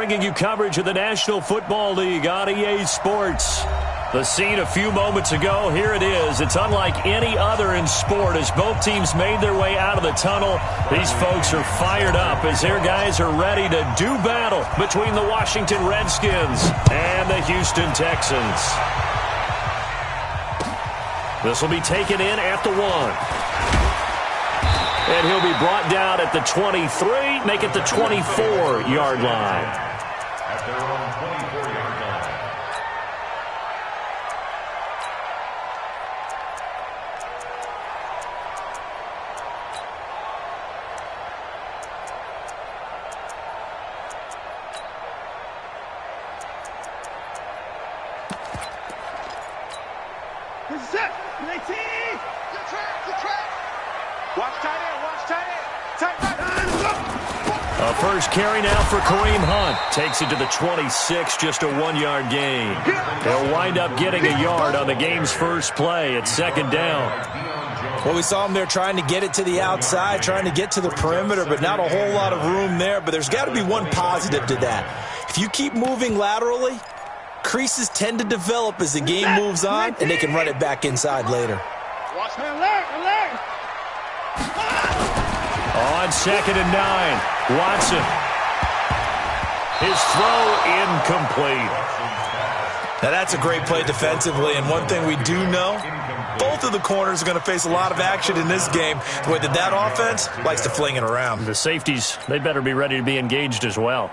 bringing you coverage of the National Football League on EA Sports. The scene a few moments ago, here it is. It's unlike any other in sport as both teams made their way out of the tunnel. These folks are fired up as their guys are ready to do battle between the Washington Redskins and the Houston Texans. This will be taken in at the 1. And he'll be brought down at the 23, make it the 24-yard line. At their own 24-yard line. Set. 19. Good track. Watch tight end. A first carry now for Kareem Hunt. Takes it to the 26, just a 1-yard gain. They'll wind up getting a yard on the game's first play at second down. Well, we saw him there trying to get it to the outside, trying to get to the perimeter, but not a whole lot of room there. But there's got to be one positive to that. If you keep moving laterally, creases tend to develop as the game moves on, and they can run it back inside later. Watch me, alert. On 2nd and 9, Watson. His throw incomplete. Now, that's a great play defensively, and one thing we do know, both of the corners are going to face a lot of action in this game. The way that offense likes to fling it around. The safeties, they better be ready to be engaged as well.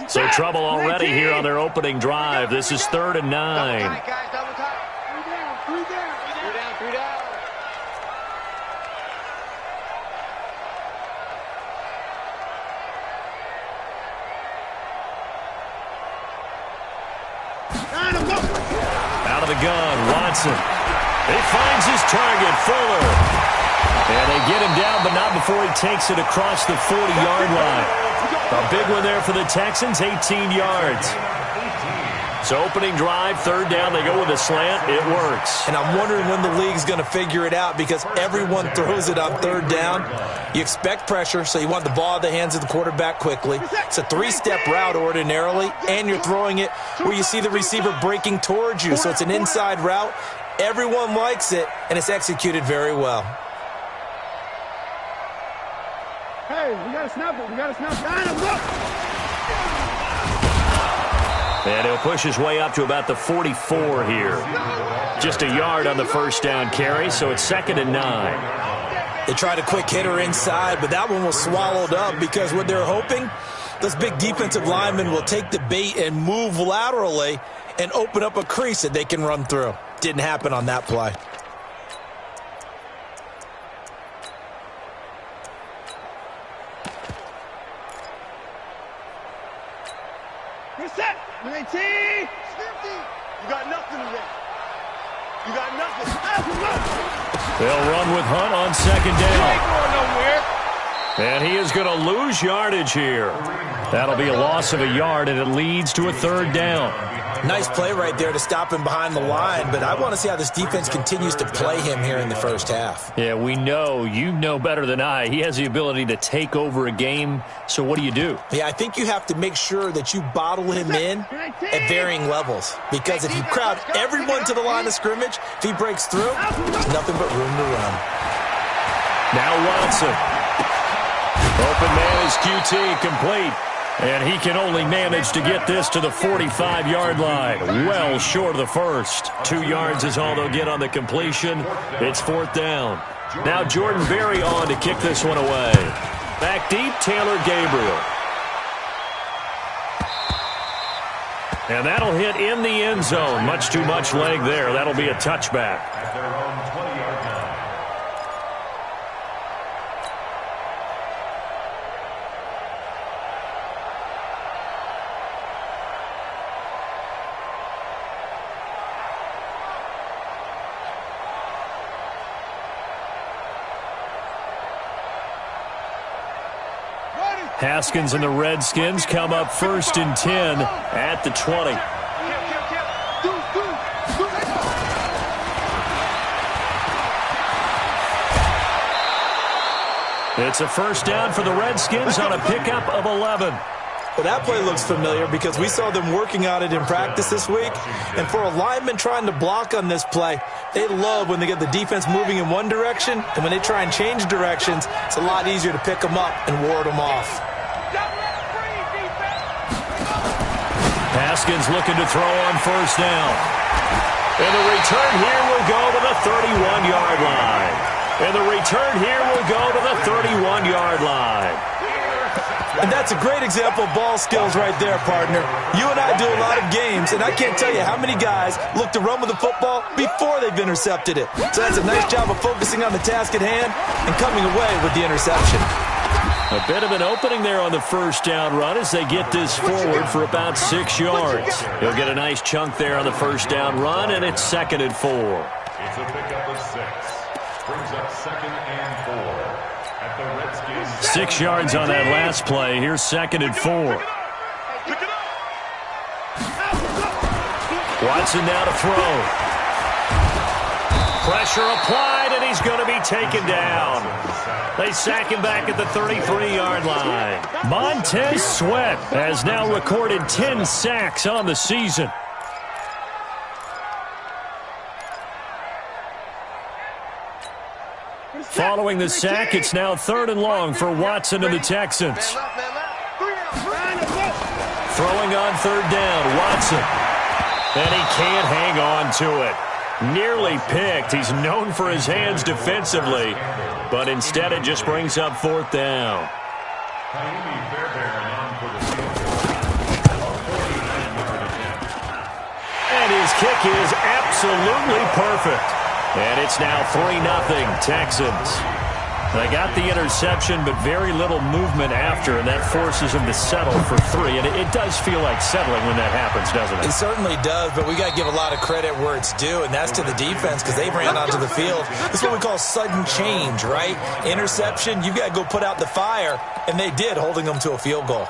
So trouble already here on their opening drive. This is 3rd and 9. Double tight, guys, double tight. Three down. Out of the gun, Watson. He finds his target, Fuller. And they get him down, but not before he takes it across the 40-yard line. A big one there for the Texans, 18 yards. So opening drive, 3rd down, they go with a slant. It works. And I'm wondering when the league's going to figure it out because everyone throws it on 3rd down. You expect pressure, so you want the ball in the hands of the quarterback quickly. It's a 3-step route ordinarily, and you're throwing it where you see the receiver breaking towards you. So it's an inside route. Everyone likes it, and it's executed very well. Hey, we got to snap it. And he'll push his way up to about the 44 here. Just a yard on the first down carry, so it's 2nd and 9. They tried a quick hitter inside, but that one was swallowed up because what they're hoping, those big defensive linemen will take the bait and move laterally and open up a crease that they can run through. Didn't happen on that play. Set. 19. 50. You got nothing today. You got nothing. They'll run with Hunt on 2nd down. You ain't going nowhere. And he is going to lose yardage here. That'll be a loss of a yard, and it leads to a 3rd down. Nice play right there to stop him behind the line, but I want to see how this defense continues to play him here in the first half. Yeah, we know. You know better than I. He has the ability to take over a game, so what do you do? Yeah, I think you have to make sure that you bottle him in at varying levels, because if you crowd everyone to the line of scrimmage, if he breaks through, there's nothing but room to run. Now Watson. Open man is QT, complete. And he can only manage to get this to the 45-yard line. Well short of the first. 2 yards is all they'll get on the completion. It's 4th down. Now Jordan Berry on to kick this one away. Back deep, Taylor Gabriel. And that'll hit in the end zone. Much too much leg there. That'll be a touchback. At their own 20-yard line. Haskins and the Redskins come up 1st and 10 at the 20. It's a first down for the Redskins on a pickup of 11. Well, that play looks familiar because we saw them working on it in practice this week. And for a lineman trying to block on this play, they love when they get the defense moving in one direction. And when they try and change directions, it's a lot easier to pick them up and ward them off. Haskins looking to throw on first down. And the return here will go to the 31-yard line. And the return here will go to the 31-yard line. And that's a great example of ball skills right there, partner. You and I do a lot of games, and I can't tell you how many guys look to run with the football before they've intercepted it. So that's a nice job of focusing on the task at hand and coming away with the interception. A bit of an opening there on the first down run as they get this forward for about 6 yards. He'll get a nice chunk there on the first down run, and it's 2nd and 4. It's a pickup of 6. Brings up 2nd and 4. 6 yards on that last play. Here's 2nd and 4. Watson now to throw. Pressure applied, and he's going to be taken down. They sack him back at the 33-yard line. Montez Sweat has now recorded 10 sacks on the season. Following the sack, it's now 3rd and long for Watson and the Texans. Throwing on 3rd down, Watson. And he can't hang on to it. Nearly picked. He's known for his hands defensively, but instead it just brings up 4th down. And his kick is absolutely perfect. And it's now 3-0 Texans. They got the interception, but very little movement after, and that forces them to settle for 3. And it does feel like settling when that happens, doesn't it? It certainly does, but we got to give a lot of credit where it's due, and that's to the defense because they ran onto the field. This is what we call sudden change, right? Interception, you got to go put out the fire, and they did, holding them to a field goal.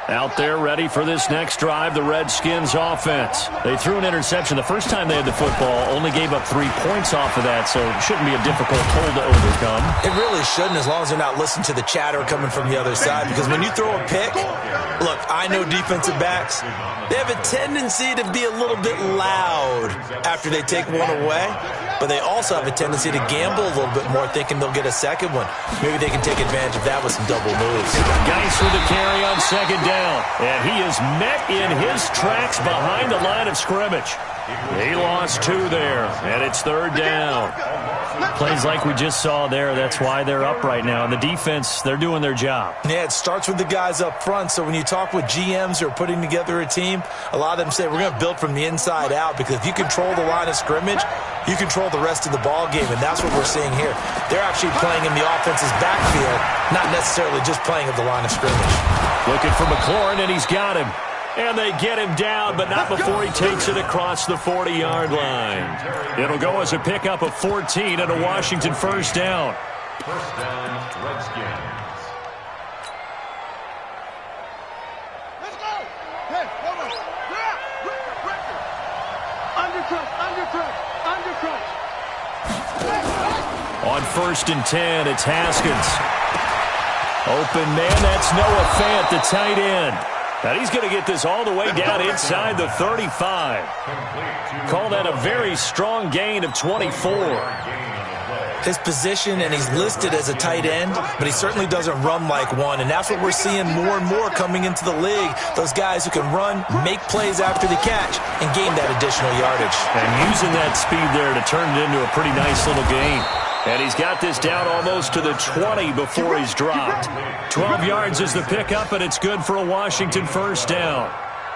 Out there ready for this next drive, the Redskins offense. They threw an interception the first time they had the football, only gave up 3 points off of that, so it shouldn't be a difficult hole to overcome. It really shouldn't, as long as they're not listening to the chatter coming from the other side, because when you throw a pick, look, I know defensive backs, they have a tendency to be a little bit loud after they take one away, but they also have a tendency to gamble a little bit more, thinking they'll get a second one. Maybe they can take advantage of that with some double moves. Geis with the carry on 2nd down. And he is met in his tracks behind the line of scrimmage. He lost 2 there, and it's 3rd down. Plays like we just saw there, that's why they're up right now. And the defense, they're doing their job. Yeah, it starts with the guys up front. So when you talk with GMs who are putting together a team, a lot of them say we're going to build from the inside out, because if you control the line of scrimmage, you control the rest of the ball game, and that's what we're seeing here. They're actually playing in the offense's backfield, not necessarily just playing at the line of scrimmage. Looking for McLaurin, and he's got him. And they get him down, but not before he takes it across the 40-yard line. It'll go as a pickup of 14 and a Washington first down. First down, Redskins. Let's go! Hey, hold on. Undercrush. On 1st and 10, it's Haskins. Open man, that's Noah Fant, the tight end. And he's going to get this all the way down inside the 35. Call that a very strong gain of 24. His position, and he's listed as a tight end, but he certainly doesn't run like one, and that's what we're seeing more and more coming into the league. Those guys who can run, make plays after the catch, and gain that additional yardage. And using that speed there to turn it into a pretty nice little gain. And he's got this down almost to the 20 before he's dropped. 12 yards is the pickup, and it's good for a Washington first down.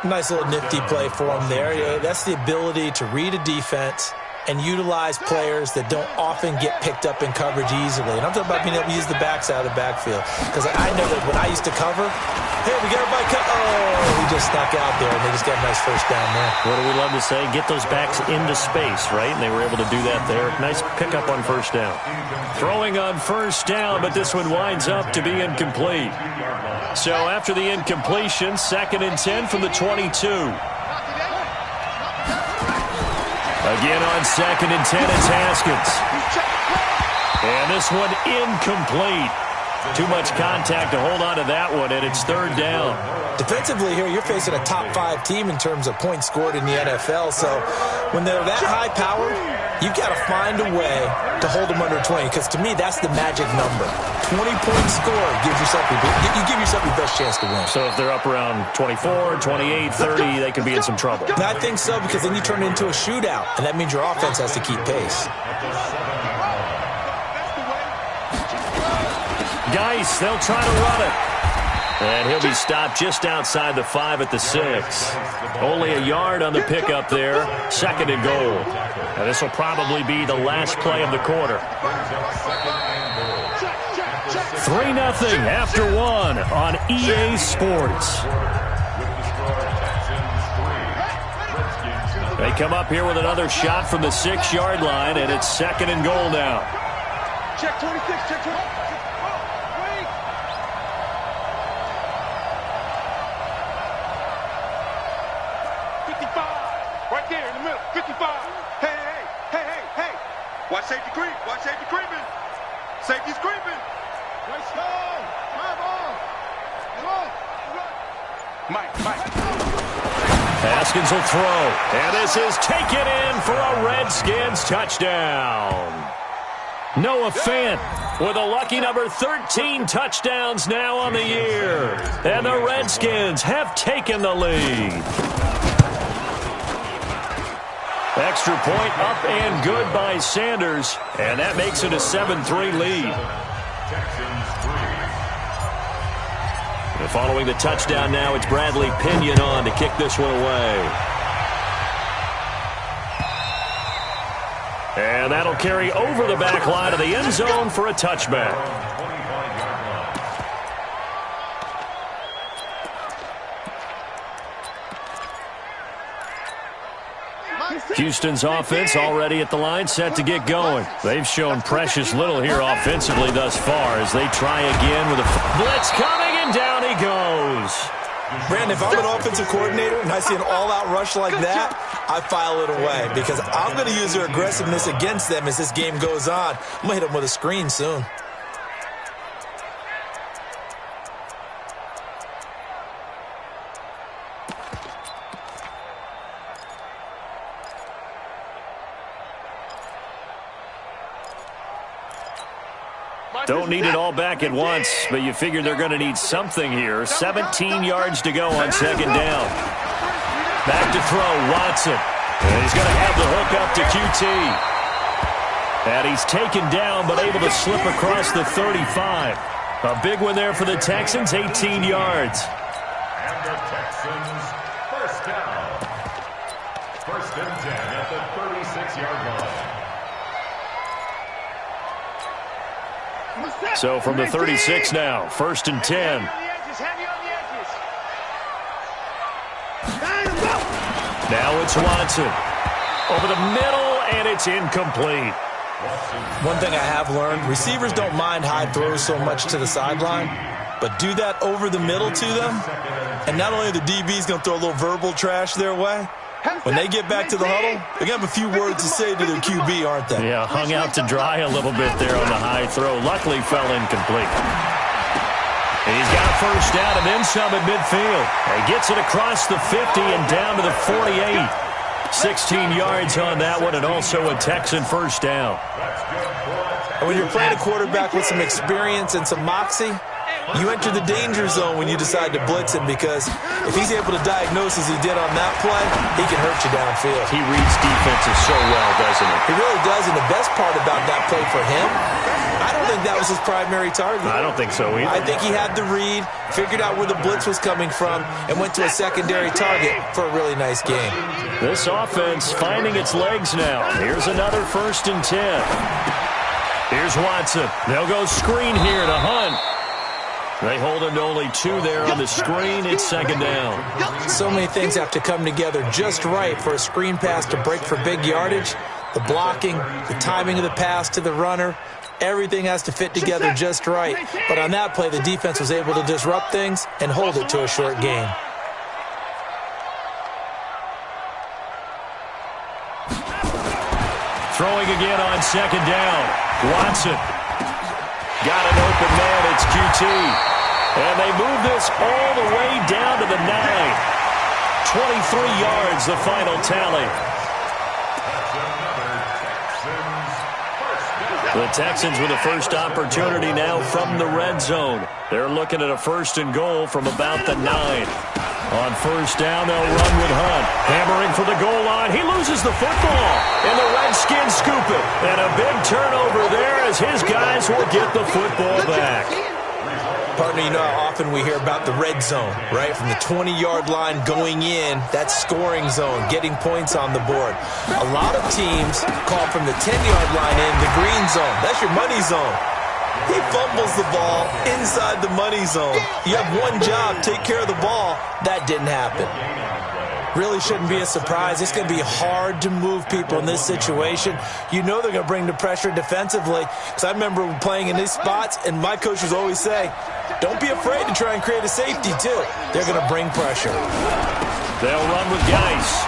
Nice little nifty play for him there. Yeah, that's the ability to read a defense and utilize players that don't often get picked up in coverage easily. And I'm talking about being able to use the backside of the backfield. Because I know that when I used to cover, hey, we got everybody cut. Oh, he just snuck out there, and they just got a nice first down there. What do we love to say? Get those backs into space, right? And they were able to do that there. Nice pickup on first down. Throwing on first down, but this one winds up to be incomplete. So after the incompletion, 2nd and 10 from the 22. Again on 2nd and 10, it's Haskins. And this one incomplete. Too much contact to hold on to that one, and it's third down. Defensively here, you're facing a top-5 team in terms of points scored in the NFL, so when they're that high power, you've got to find a way to hold them under 20, because to me, that's the magic number. 20-point score gives yourself you give yourself your best chance to win. So if they're up around 24, 28, 30, they could be in some trouble. I think so, because then you turn it into a shootout, and that means your offense has to keep pace. Geis, they'll try to run it. And he'll be stopped just outside the 5 at the 6. Only a yard on the pickup there. Second and goal. And this will probably be the last play of the quarter. 3-0 after 1 on EA Sports. They come up here with another shot from the 6-yard line, and it's second and goal now. Check 26, check 26. Watch safety creep. Watch safety creeping. Safety's creeping. Let's go. Come on. Mike. Haskins will throw. And this is taken in for a Redskins touchdown. Noah Fant with a lucky number 13 touchdowns now on the year. And the Redskins have taken the lead. Extra point up and good by Sanders, and that makes it a 7-3 lead. And following the touchdown now, it's Bradley Pinion on to kick this one away. And that'll carry over the back line of the end zone for a touchback. Houston's offense already at the line, set to get going. They've shown precious little here offensively thus far as they try again with a blitz coming, and down he goes. Brandon, if I'm an offensive coordinator and I see an all-out rush like that, I file it away because I'm going to use their aggressiveness against them as this game goes on. I'm going to hit them with a screen soon. Don't need it all back at once, but you figure they're going to need something here. 17 yards to go on second down. Back to throw, Watson. And he's going to have the hook up to QT. And he's taken down, but able to slip across the 35. A big one there for the Texans, 18 yards. And the Texans, first down. First and 10 at the 36-yard line. So from the 36 now, first and 10. Now it's Watson. Over the middle, and it's incomplete. One thing I have learned, receivers don't mind high throws so much to the sideline, but do that over the middle to them, and not only are the DBs going to throw a little verbal trash their way, when they get back to the huddle, they're going to have a few words to say to their QB, aren't they? Yeah, hung out to dry a little bit there on the high throw. Luckily fell incomplete. And he's got a first down and then some at midfield. He gets it across the 50 and down to the 48. 16 yards on that one, and also a Texan first down. And when you're playing a quarterback with some experience and some moxie, you enter the danger zone when you decide to blitz him, because if he's able to diagnose as he did on that play, he can hurt you downfield. He reads defenses so well, doesn't he? He really does, and the best part about that play for him, I don't think that was his primary target. I don't think so either. I think he had the read, figured out where the blitz was coming from, and went to a secondary target for a really nice game. This offense finding its legs now. Here's another first and 10. Here's Watson. They'll go screen here to Hunt. They hold him to only 2 there on the screen. It's second down. So many things have to come together just right for a screen pass to break for big yardage. The blocking, the timing of the pass to the runner, everything has to fit together just right. But on that play, the defense was able to disrupt things and hold it to a short gain. Throwing again on second down. Watson. Got an open man. It's QT. And they move this all the way down to the 9. 23 yards, the final tally. The Texans with a first opportunity now from the red zone. They're looking at a 1st and goal from about the 9. On first down, they'll run with Hunt. Hammering for the goal line. He loses the football. And the Redskins scoop it. And a big turnover there as his guys will get the football back. Partner, you know how often we hear about the red zone, right? From the 20-yard line going in, that scoring zone, getting points on the board. A lot of teams call from the 10-yard line in the green zone. That's your money zone. He fumbles the ball inside the money zone. You have one job, take care of the ball. That didn't happen. Really shouldn't be a surprise. It's going to be hard to move people in this situation. You know they're going to bring the pressure defensively. Because I remember playing in these spots, and my coach would always say, don't be afraid to try and create a safety, too. They're going to bring pressure. They'll run with Geis.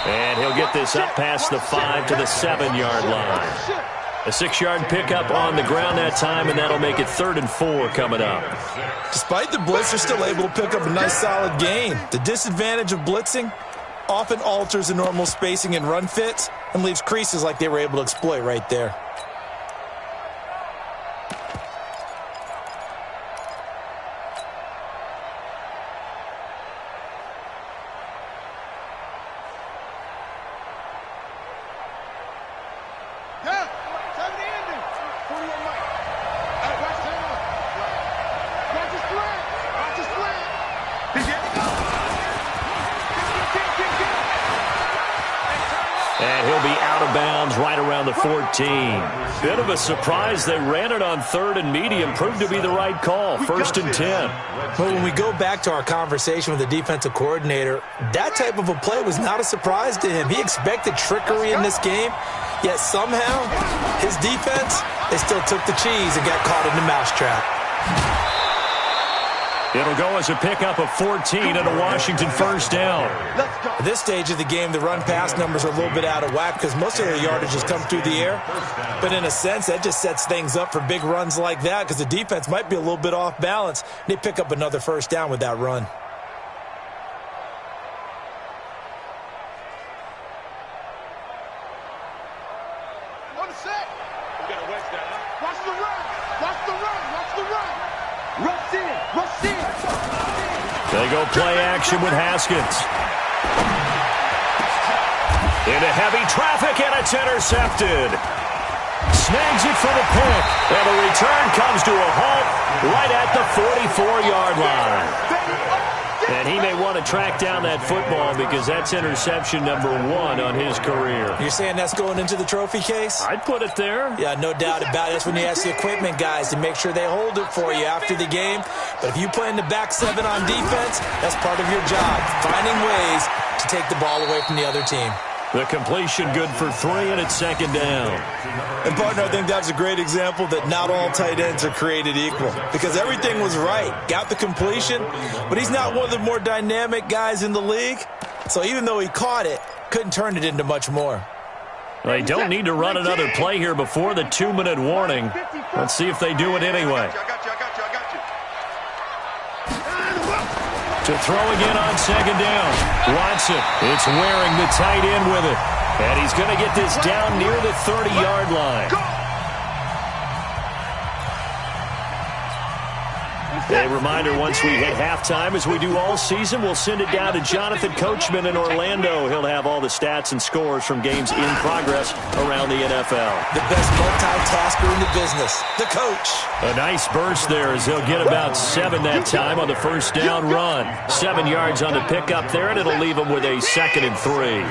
And he'll get this up past the 5 to the 7-yard line. A 6-yard pickup on the ground that time, and that'll make it 3rd and 4 coming up. Despite the blitz, they're still able to pick up a nice, solid gain. The disadvantage of blitzing often alters the normal spacing and run fits and leaves creases like they were able to exploit right there. And he'll be out of bounds right around the 14. Bit of a surprise. They ran it on 3rd and medium. Proved to be the right call. 1st and 10. But when we go back to our conversation with the defensive coordinator, that type of a play was not a surprise to him. He expected trickery in this game, yet somehow his defense, they still took the cheese and got caught in the mousetrap. It'll go as a pickup of 14 and a Washington 1st down. At this stage of the game, the run-pass numbers are a little bit out of whack because most of their yardage has come through the air. But in a sense, that just sets things up for big runs like that because the defense might be a little bit off balance. They pick up another 1st down with that run. On the set. We got a wedge down. Watch the run. Watch the run. Watch the run. Rush in. Rush in. They go play action with Haskins. Into heavy traffic, and it's intercepted. Snags it for the pick, and the return comes to a halt right at the 44-yard line. And he may want to track down that football because that's interception number 1 on his career. You're saying that's going into the trophy case? I'd put it there. Yeah, no doubt about it. That's when you ask the equipment guys to make sure they hold it for you after the game. But if you play in the back 7 on defense, that's part of your job, finding ways to take the ball away from the other team. The completion good for 3, and it's 2nd down. And, partner, I think that's a great example that not all tight ends are created equal because everything was right. Got the completion, but he's not one of the more dynamic guys in the league. So even though he caught it, couldn't turn it into much more. They don't need to run another play here before the 2-minute warning. Let's see if they do it anyway. To throw again on 2nd down. Watson, it's wearing the tight end with it. And he's going to get this down near the 30-yard line. A reminder, once we hit halftime, as we do all season, we'll send it down to Jonathan Coachman in Orlando. He'll have all the stats and scores from games in progress around the NFL. The best multitasker in the business, the coach. A nice burst there as he'll get about 7 that time on the 1st down run. 7 yards on the pickup there, and it'll leave him with a 2nd and 3.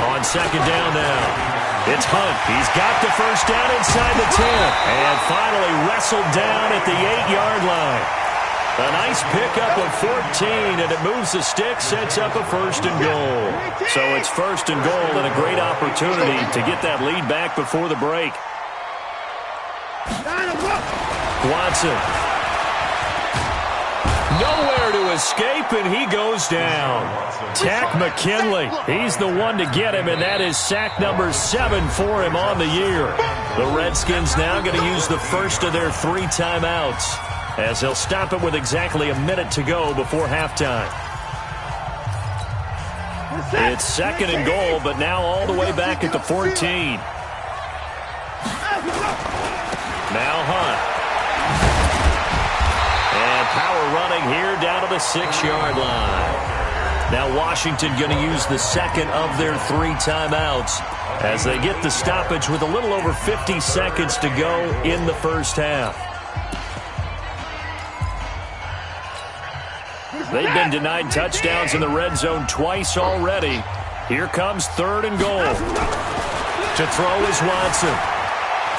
On 2nd down now. It's Hunt. He's got the 1st down inside the 10. And finally wrestled down at the 8-yard line. A nice pickup of 14, and it moves the stick, sets up a 1st and goal. So it's 1st and goal and a great opportunity to get that lead back before the break. Watson. Nowhere to escape, and he goes down. Tack McKinley, he's the one to get him, and that is sack number 7 for him on the year. The Redskins now going to use the first of their 3 timeouts, as they'll stop it with exactly a minute to go before halftime. It's 2nd and goal, but now all the way back at the 14. Now Hunt. And power running here down to the 6-yard line. Now Washington going to use the second of their 3 timeouts as they get the stoppage with a little over 50 seconds to go in the first half. They've been denied touchdowns in the red zone twice already. Here comes 3rd and goal. To throw is Watson.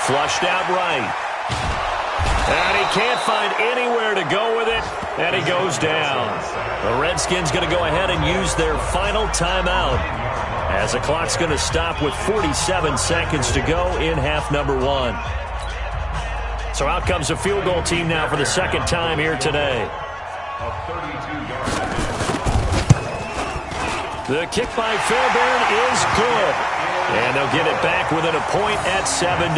Flushed out right. And he can't find anywhere to go with it, and he goes down. The Redskins going to go ahead and use their final timeout as the clock's going to stop with 47 seconds to go in half number 1. So out comes a field goal team now for the 2nd time here today. The kick by Fairbairn is good. And they'll get it back within a point at 7-6.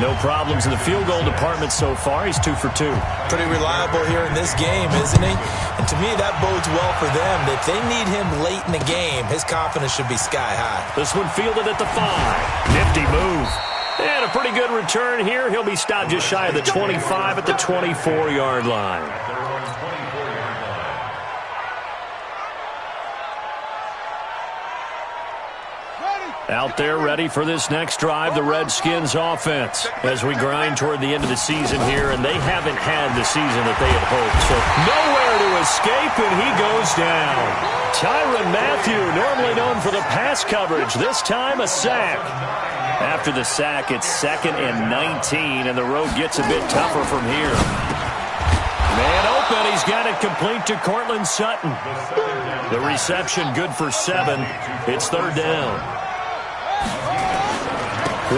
No problems in the field goal department so far. He's 2 for 2. Pretty reliable here in this game, isn't he? And to me, that bodes well for them. If they need him late in the game, his confidence should be sky high. This one fielded at the 5. Nifty move. And a pretty good return here. He'll be stopped just shy of the 25 at the 24-yard line. Out there ready for this next drive, the Redskins offense, as we grind toward the end of the season here, and they haven't had the season that they had hoped. So nowhere to escape, and he goes down. Tyrann Mathieu, normally known for the pass coverage, this time a sack. After the sack, it's 2nd and 19, and the road gets a bit tougher from here. Man open, he's got it complete to Cortland Sutton. The reception good for 7. It's 3rd down.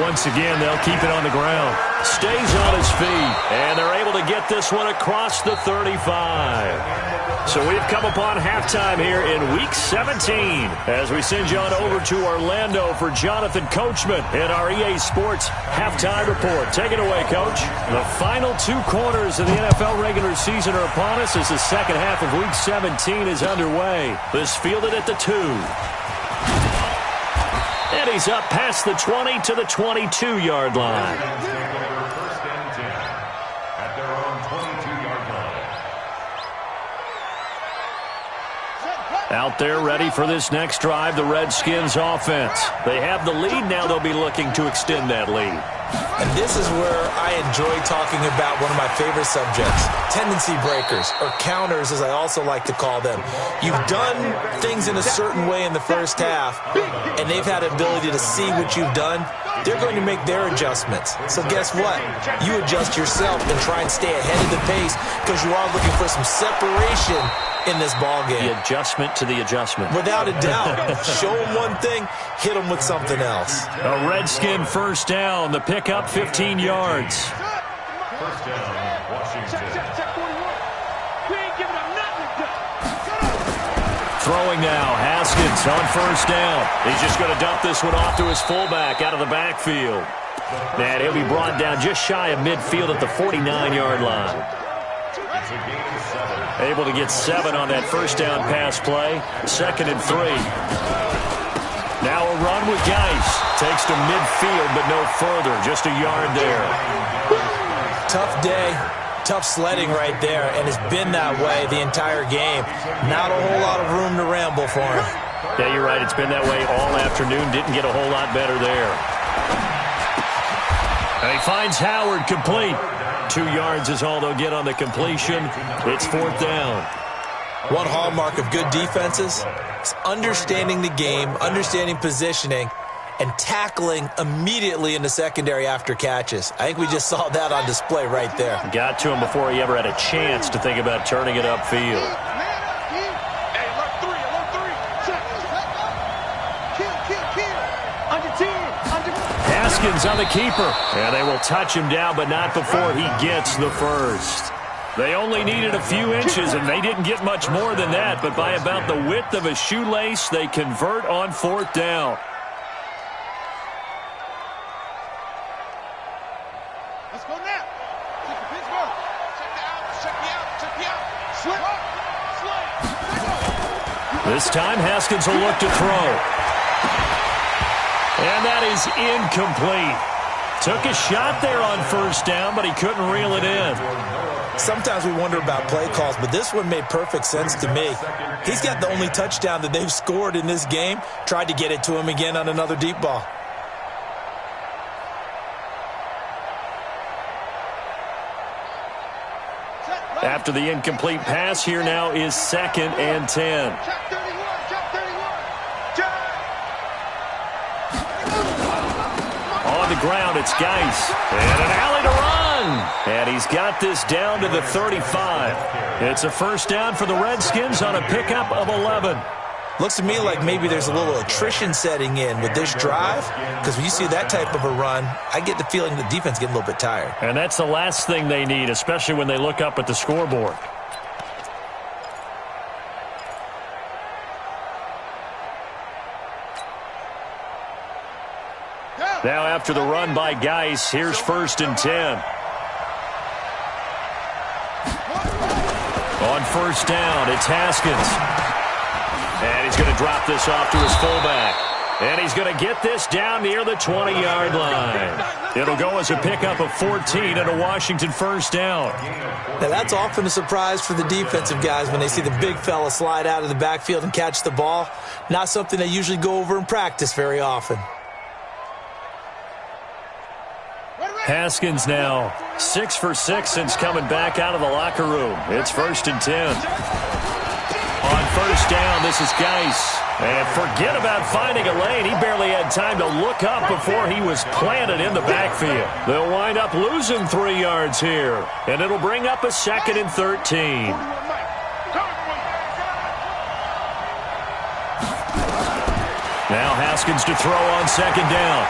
Once again, they'll keep it on the ground. Stays on his feet, and they're able to get this one across the 35. So we've come upon halftime here in Week 17 as we send you on over to Orlando for Jonathan Coachman in our EA Sports Halftime Report. Take it away, Coach. The final 2 quarters of the NFL regular season are upon us as the second half of Week 17 is underway. This fielded at the 2. And he's up past the 20 to the 22-yard line. First and 10 at their own 22-yard line. Out there ready for this next drive, the Redskins offense. They have the lead. Now they'll be looking to extend that lead. And this is where I enjoy talking about one of my favorite subjects, tendency breakers, or counters as I also like to call them. You've done things in a certain way in the first half, and they've had the ability to see what you've done. They're going to make their adjustments. So guess what? You adjust yourself and try and stay ahead of the pace because you are looking for some separation in this ballgame. The adjustment to the adjustment. Without a doubt. Show them one thing, hit them with something else. A Redskin first down. The pickup 15 yards. First down, Washington. Throwing now, Haskins on first down. He's just going to dump this one off to his fullback out of the backfield. And he'll be brought down just shy of midfield at the 49-yard line. Able to get 7 on that first down pass play. 2nd and 3. Now a run with Geis. Takes to midfield, but no further. Just a yard there. Tough day. Tough sledding right there, and it's been that way the entire game. Not a whole lot of room to ramble for him. Yeah, you're right. It's been that way all afternoon. Didn't get a whole lot better there. And he finds Howard complete. 2 yards is all they'll get on the completion. It's 4th down. One hallmark of good defenses is understanding the game, understanding positioning, and tackling immediately in the secondary after catches. I think we just saw that on display right there. Got to him before he ever had a chance to think about turning it upfield. Haskins on the keeper. And they will touch him down, but not before he gets the first. They only needed a few inches, and they didn't get much more than that, but by about the width of a shoelace, they convert on 4th down. Let's go now. Check the Pittsburgh. Check me out. Slip. This time, Haskins will look to throw. And that is incomplete. Took a shot there on 1st down, but he couldn't reel it in. Sometimes we wonder about play calls, but this one made perfect sense to me. He's got the only touchdown that they've scored in this game. Tried to get it to him again on another deep ball. After the incomplete pass, here now is 2nd and 10. Check 31. On the ground, it's Geis. And an alley to run. And he's got this down to the 35. It's a 1st down for the Redskins on a pickup of 11. Looks to me like maybe there's a little attrition setting in with this drive, because when you see that type of a run, I get the feeling the defense getting a little bit tired. And that's the last thing they need, especially when they look up at the scoreboard. Now after the run by Geis, here's 1st and 10. On 1st down, it's Haskins. And he's going to drop this off to his fullback. And he's going to get this down near the 20-yard line. It'll go as a pickup of 14 and a Washington 1st down. Now, that's often a surprise for the defensive guys when they see the big fella slide out of the backfield and catch the ball. Not something they usually go over in practice very often. Haskins now 6 for 6 since coming back out of the locker room. It's 1st and 10. On 1st down, this is Geis. And forget about finding a lane. He barely had time to look up before he was planted in the backfield. They'll wind up losing 3 yards here. And it'll bring up a 2nd and 13. Now Haskins to throw on 2nd down.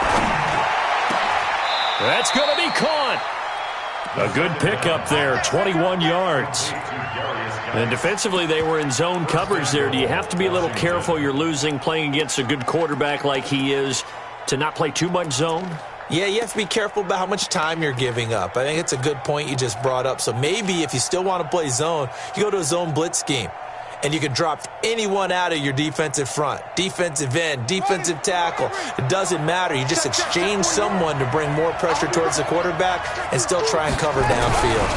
That's going to be caught. A good pickup there, 21 yards. And defensively, they were in zone coverage there. Do you have to be a little careful you're losing playing against a good quarterback like he is to not play too much zone? Yeah, you have to be careful about how much time you're giving up. I think it's a good point you just brought up. So maybe if you still want to play zone, you go to a zone blitz scheme. And you can drop anyone out of your defensive front, defensive end, defensive tackle. It doesn't matter. You just exchange someone to bring more pressure towards the quarterback and still try and cover downfield.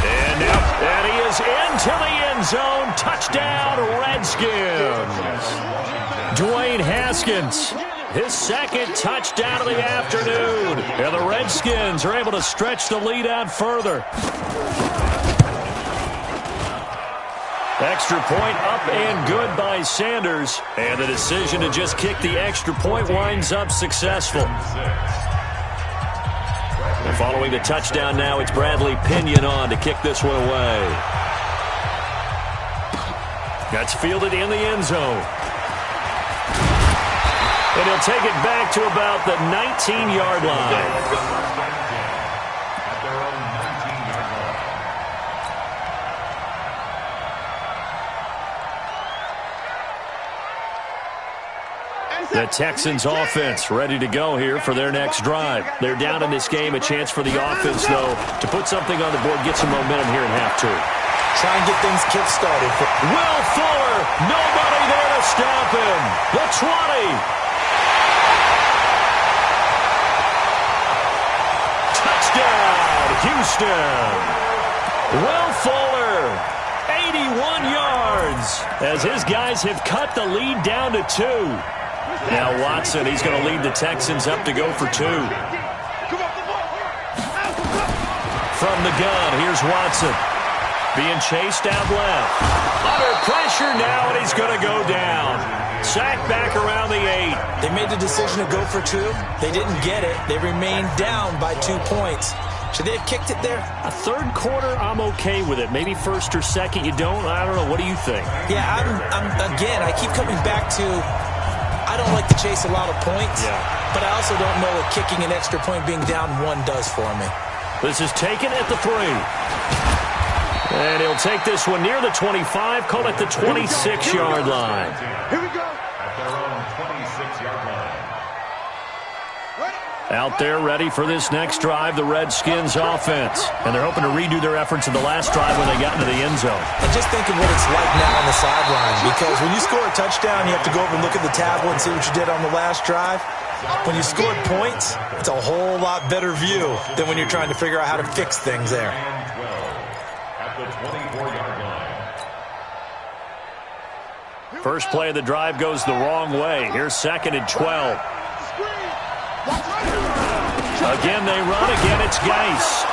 And he is into the end zone. Touchdown, Redskins. Dwayne Haskins, his 2nd touchdown of the afternoon. And the Redskins are able to stretch the lead out further. Extra point up and good by Sanders. And the decision to just kick the extra point winds up successful. And following the touchdown now, it's Bradley Pinion on to kick this one away. That's fielded in the end zone. And he'll take it back to about the 19-yard line. The Texans offense ready to go here for their next drive. They're down in this game. A chance for the offense, though, to put something on the board, get some momentum here in half 2. Try and get things kick-started. Will Fuller, nobody there to stop him. The 20. Touchdown, Houston. Will Fuller, 81 yards, as his guys have cut the lead down to 2. Now Watson, he's going to lead the Texans up to go for 2. From the gun, here's Watson. Being chased out left. Under pressure now, and he's going to go down. Sacked back around the 8. They made the decision to go for 2. They didn't get it. They remained down by 2 points. Should they have kicked it there? A 3rd quarter, I'm okay with it. Maybe 1st or 2nd, you don't. I don't know. What do you think? Yeah, again, I keep coming back to I don't like to chase a lot of points, but I also don't know what kicking an extra point being down 1 does for me. This is taken at the 3. And he'll take this one near the 25, call it the 26-yard line. Here we go. At their own 26-yard line. Out there ready for this next drive, the Redskins offense. And they're hoping to redo their efforts in the last drive when they got into the end zone. And just think of what it's like now on the sideline, because when you score a touchdown, you have to go over and look at the tablet and see what you did on the last drive. When you scored points, it's a whole lot better view than when you're trying to figure out how to fix things there. And 12 at the 24-yard line. First play of the drive goes the wrong way. Here's 2nd and 12. Again, they run. Again, it's Geis.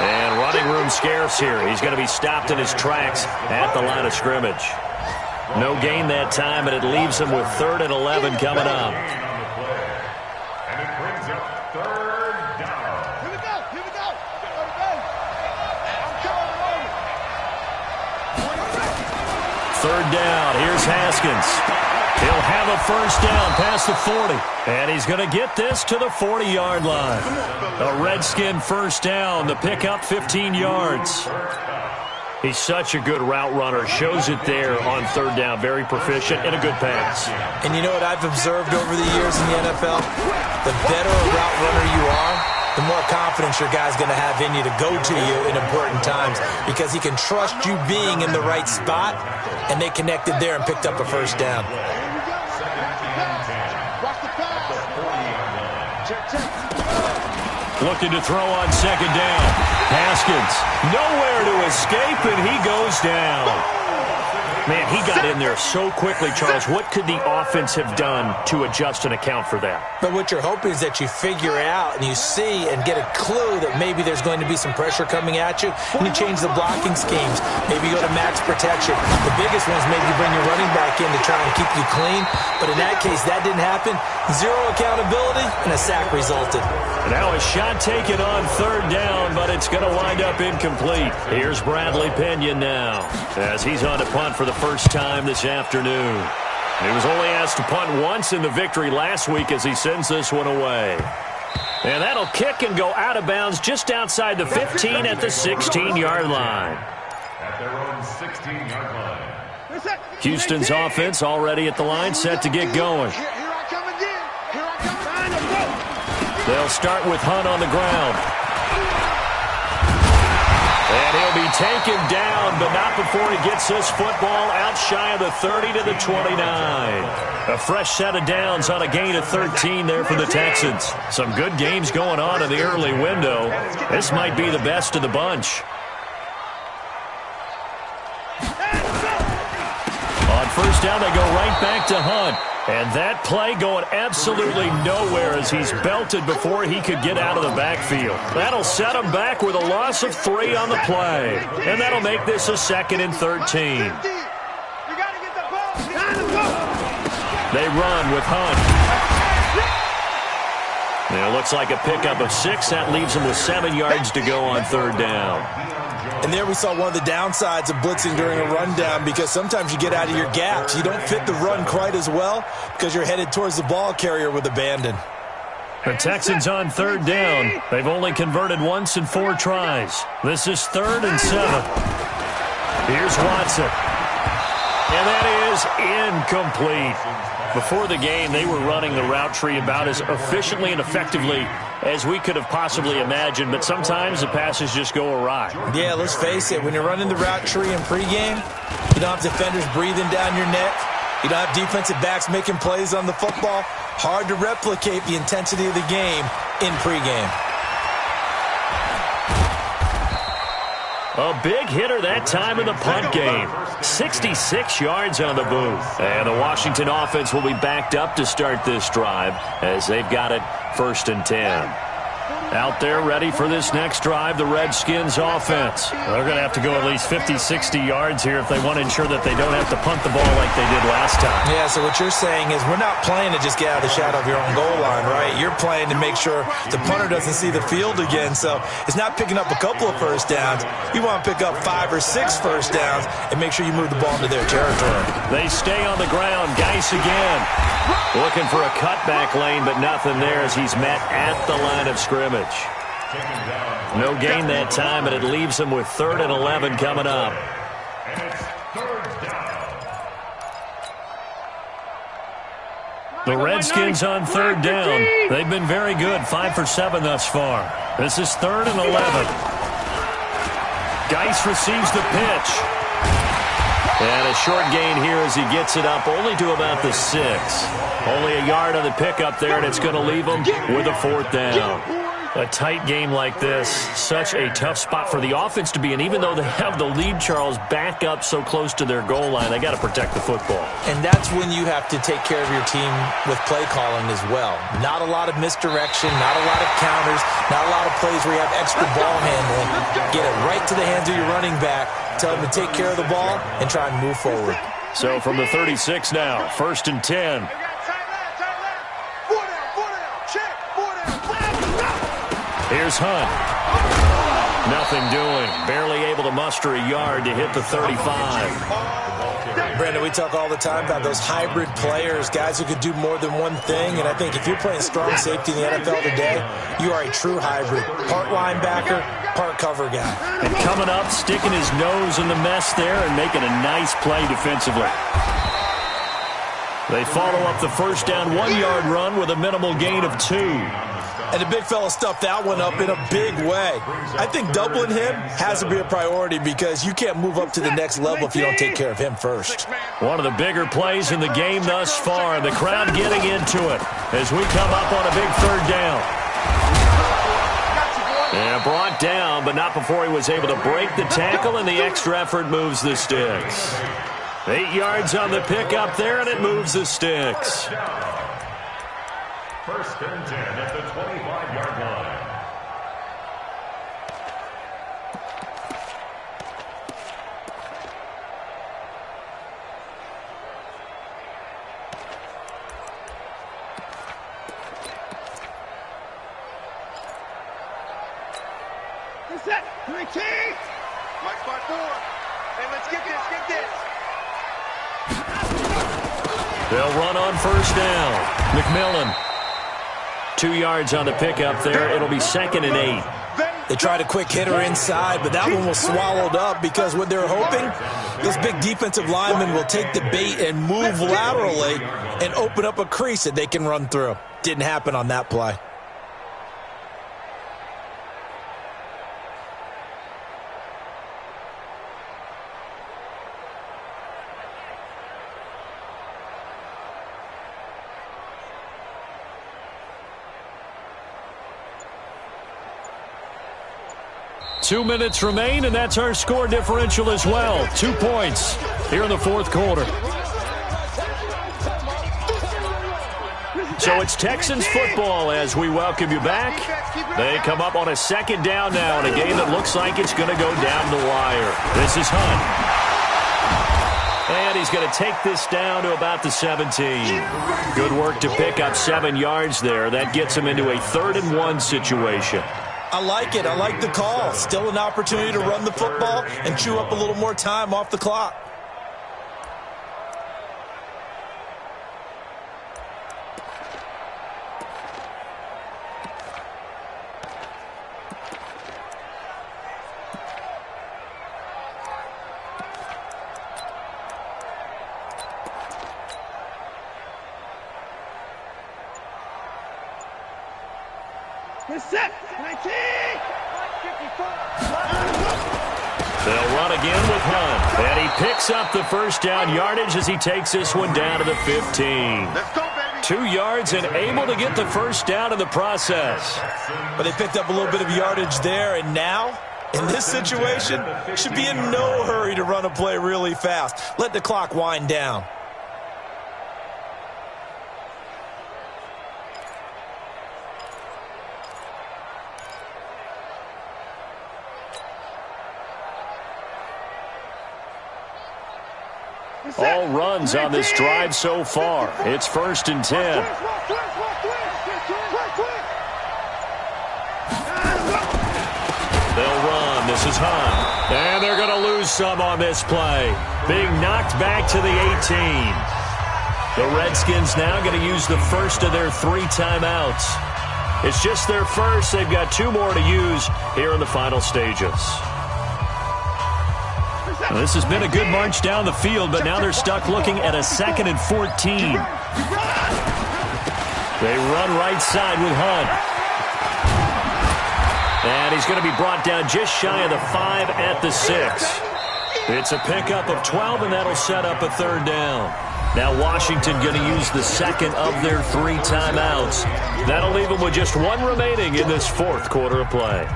And running room scarce here. He's going to be stopped in his tracks at the line of scrimmage. No gain that time, and it leaves him with 3rd and 11 coming up. And it brings up 3rd down. Here we go. Here we go. Third down. Here's Haskins. He'll have a first down past the 40. And he's going to get this to the 40-yard line. A Redskin first down. The pickup 15 yards. He's such a good route runner. Shows it there on 3rd down. Very proficient and a good pass. And you know what I've observed over the years in the NFL? The better a route runner you are, the more confidence your guy's going to have in you to go to you in important times, because he can trust you being in the right spot, and they connected there and picked up a first down. Looking to throw on 2nd down. Haskins, nowhere to escape, and he goes down. Man, he got in there so quickly, Charles. What could the offense have done to adjust and account for that? But what you're hoping is that you figure out and you see and get a clue that maybe there's going to be some pressure coming at you, and you change the blocking schemes. Maybe you go to max protection. The biggest one is maybe you bring your running back in to try and keep you clean. But in that case, that didn't happen. 0 accountability, and a sack resulted. Now a shot taken on 3rd down, but it's going to wind up incomplete. Here's Bradley Pinion now, as he's on to punt for the first time this afternoon. He was only asked to punt once in the victory last week as he sends this one away. And that'll kick and go out of bounds just outside the 15 at the 16-yard line. At their own 16-yard line. Houston's offense already at the line, set to get going. Here I come again. Here I come. They'll start with Hunt on the ground. And he'll be taken down, but not before he gets this football out shy of the 30 to the 29. A fresh set of downs on a gain of 13 there for the Texans. Some good games going on in the early window. This might be the best of the bunch. On first down, they go right back to Hunt. And that play going absolutely nowhere as he's belted before he could get out of the backfield. That'll set him back with a loss of 3 on the play. And that'll make this a 2nd and 13. They run with Hunt. Now it looks like a pickup of 6. That leaves him with 7 yards to go on 3rd down. And there we saw one of the downsides of blitzing during a rundown, because sometimes you get out of your gaps. You don't fit the run quite as well because you're headed towards the ball carrier with abandon. The Texans on 3rd down. They've only converted once in 4 tries. This is 3rd and 7. Here's Watson. And that is incomplete. Before the game, they were running the route tree about as efficiently and effectively as we could have possibly imagined, but sometimes the passes just go awry. Yeah, let's face it. When you're running the route tree in pregame, you don't have defenders breathing down your neck. You don't have defensive backs making plays on the football. Hard to replicate the intensity of the game in pregame. A big hitter that time in the punt game. 66 yards on the booth. And the Washington offense will be backed up to start this drive as they've got it 1st and 10. Out there ready for this next drive, the Redskins offense. They're going to have to go at least 50, 60 yards here if they want to ensure that they don't have to punt the ball like they did last time. Yeah, so what you're saying is we're not playing to just get out of the shadow of your own goal line, right? You're playing to make sure the punter doesn't see the field again. So it's not picking up a couple of first downs. You want to pick up 5 or 6 first downs and make sure you move the ball into their territory. They stay on the ground. Geis again. Looking for a cutback lane, but nothing there as he's met at the line of scrimmage. No gain that time, and it leaves them with 3rd and 11 coming up. And it's 3rd down. The Redskins on 3rd down. They've been very good, 5 for 7 thus far. This is 3rd and 11. Geis receives the pitch. And a short gain here as he gets it up only to about the 6. Only a yard on the pickup there, and it's going to leave him with a 4th down. A tight game like this, such a tough spot for the offense to be in. Even though they have the lead, Charles, back up so close to their goal line, they got to protect the football. And that's when you have to take care of your team with play calling as well. Not a lot of misdirection, not a lot of counters, not a lot of plays where you have extra ball handling. Get it right to the hands of your running back, tell him to take care of the ball, and try and move forward. So from the 36 now, 1st and 10. Here's Hunt. Nothing doing. Barely able to muster a yard to hit the 35. Brandon, we talk all the time about those hybrid players, guys who could do more than one thing. And I think if you're playing strong safety in the NFL today, you are a true hybrid. Part linebacker, part cover guy. And coming up, sticking his nose in the mess there and making a nice play defensively. They follow up the 1st down 1-yard run with a minimal gain of 2. And the big fella stuffed that one up in a big way. I think doubling him has to be a priority because you can't move up to the next level if you don't take care of him first. One of the bigger plays in the game thus far. The crowd getting into it as we come up on a big 3rd down. And brought down, but not before he was able to break the tackle, and the extra effort moves the sticks. 8 yards on the pickup there, and it moves the sticks. 1st and 10 at the 25-yard line. What's that? 19! My spot 4. Hey, let's get this, They'll run on 1st down. McMillan. 2 yards on the pickup there. It'll be 2nd and 8. They tried a quick hitter inside, but that one was swallowed up because what they're hoping, those big defensive linemen will take the bait and move laterally and open up a crease that they can run through. Didn't happen on that play. Two minutes remain, and that's our score differential as well. 2 points here in the 4th quarter. So it's Texans football as we welcome you back. They come up on a 2nd down now in a game that looks like it's going to go down the wire. This is Hunt. And he's going to take this down to about the 17. Good work to pick up 7 yards there. That gets him into a 3rd and 1 situation. I like it. I like the call. Still an opportunity to run the football and chew up a little more time off the clock. Set. 19. They'll run again with Hunt. And he picks up the 1st down yardage as he takes this one down to the 15. Let's go, baby. 2 yards and able to get the 1st down in the process. But they picked up a little bit of yardage there, and now, in this situation, should be in no hurry to run a play really fast. Let the clock wind down. All runs on this drive so far. It's 1st and 10. They'll run. This is Hunt. And they're going to lose some on this play. Being knocked back to the 18. The Redskins now going to use the first of their 3 timeouts. It's just their first. They've got 2 more to use here in the final stages. Well, this has been a good march down the field, but now they're stuck looking at a 2nd and 14. They run right side with Hunt. And he's going to be brought down just shy of the 5 at the 6. It's a pickup of 12, and that'll set up a 3rd down. Now Washington going to use the 2nd of their 3 timeouts. That'll leave them with just 1 remaining in this 4th quarter of play.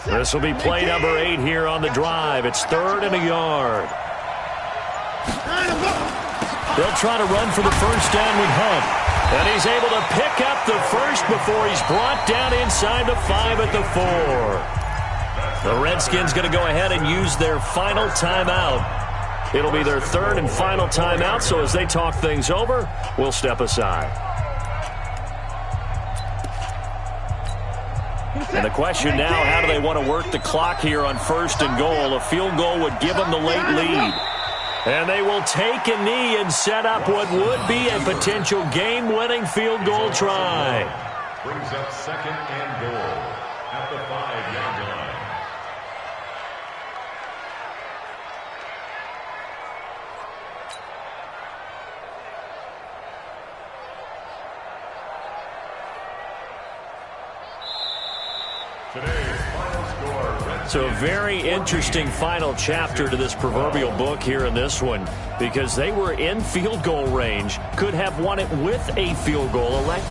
This will be play number 8 here on the drive. It's 3rd and a yard. They'll try to run for the 1st down with Hunt. And he's able to pick up the 1st before he's brought down inside the 5 at the 4. The Redskins going to go ahead and use their final timeout. It'll be their 3rd and final timeout, so as they talk things over, we'll step aside. And the question now, how do they want to work the clock here on 1st and goal? A field goal would give them the late lead. And they will take a knee and set up what would be a potential game-winning field goal try. Brings up 2nd and goal at the 5-yard line. So a very interesting final chapter to this proverbial book here in this one, because they were in field goal range, could have won it with a field goal, elect